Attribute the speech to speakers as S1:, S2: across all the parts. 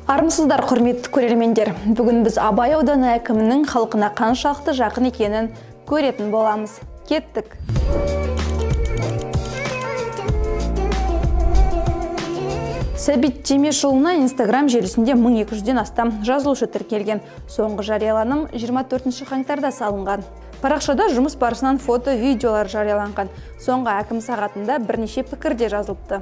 S1: Армысыздар, құрметті көрермендер. Бүгін біз Абай ауданы әкімінің халқына қаншалықты жақын екенін көретін боламыз. Кеттік. Сәбит Темешұлына Инстаграм желісінде 1200-ден астам жазылушы тіркелген. Соңғы жарияланым 24 қаңтарда салынған. Парақшада жұмыс барысынан фото, видеолар жарияланған. Соңғы әкім сағатында бірнеше пікірде жазылыпты.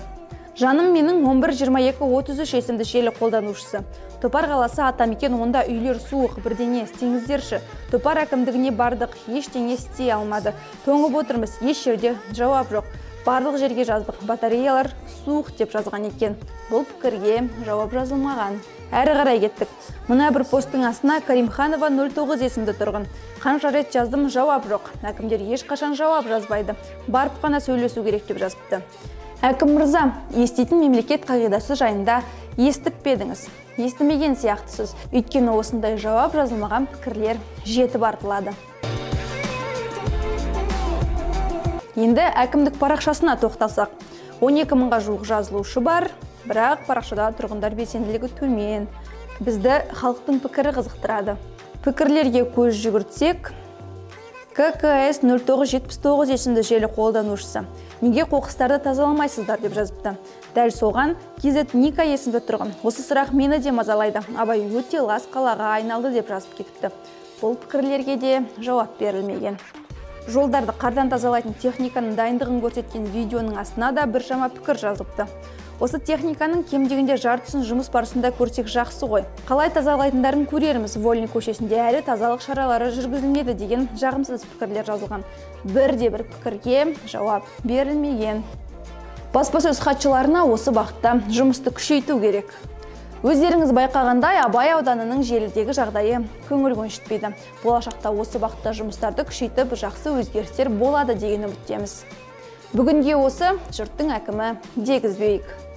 S1: Жаным менің 11-22-33 есімді желі қолданушысы. Топар қаласы Атамекен, онда үйлер суық, бірдеңе істеңіздерші. Топар әкімдігіне бардық, ештеңе істей алмады. Тоңып отырмыз, еш жерде жауап жоқ. Барлық жерге жаздық, батареялар суық деп жазған екен. Бұл пікірге жауап жазылмаған. Әрі қарай кеттік. Мына бір посттың астына Каримханова 09 есімді тұрғын. Қанша рет жаздым, жауап жоқ. Әкімдер ешқашан жауап жазбайды. Барып қана сөйлесу керек деп жазыпты. Әкім мырза, еститін мемлекет қағидасы жайында естіп педіңіз. Естімеген сияқтысыз. Өйткені осындай жауап жазылмаған пікірлер жетіп артылады. Енді әкімдік парақшасына тоқталсақ. 12 мыңға жуық жазылушы бар, бірақ парақшада тұрғындар белсенділігі төмен. Бізді халықтың пікірі қызықтырады. Пікірлерге көз жүгіртсек, ККС 0979 есімді желі қолданушысы. Неге қоқыстарды тазаламайсыздар деп жазыпты. Дәл соған KZ Ника есімді тұрғын. Осы сұрақ мені де мазалайды. Абай өте лас қалаға айналды деп жазып кетіпті. Бұл пікірлерге де жауап берілмеген. Жолдарды қардан тазалайтын техниканың дайындығын көрсеткен видеоның астына да біршама пікір жазыпты. Осы техниканың кем дегенде жартысын жұмыс барысында көрсек жақсы ғой. Қалай тазалайтындарын көрерміз. Вольный көшесінде әлі тазалық шаралары жүргізілмеді деген жағымсыз пікірлер жазылған. Бірде-бір пікірге жауап берілмеген. Баспасөз хатшыларына осы бағытта жұмысты күшейту керек. Өздеріңіз байқағандай, Абай ауданының желідегі жағдайы көңіл көншітпейді. Болашақта осы бағытта жұмыстарды күшейтіп, жақсы өзгерістер болады деген үміттеміз. Бүгінге осы, жұрттың әкімі дегізбейік.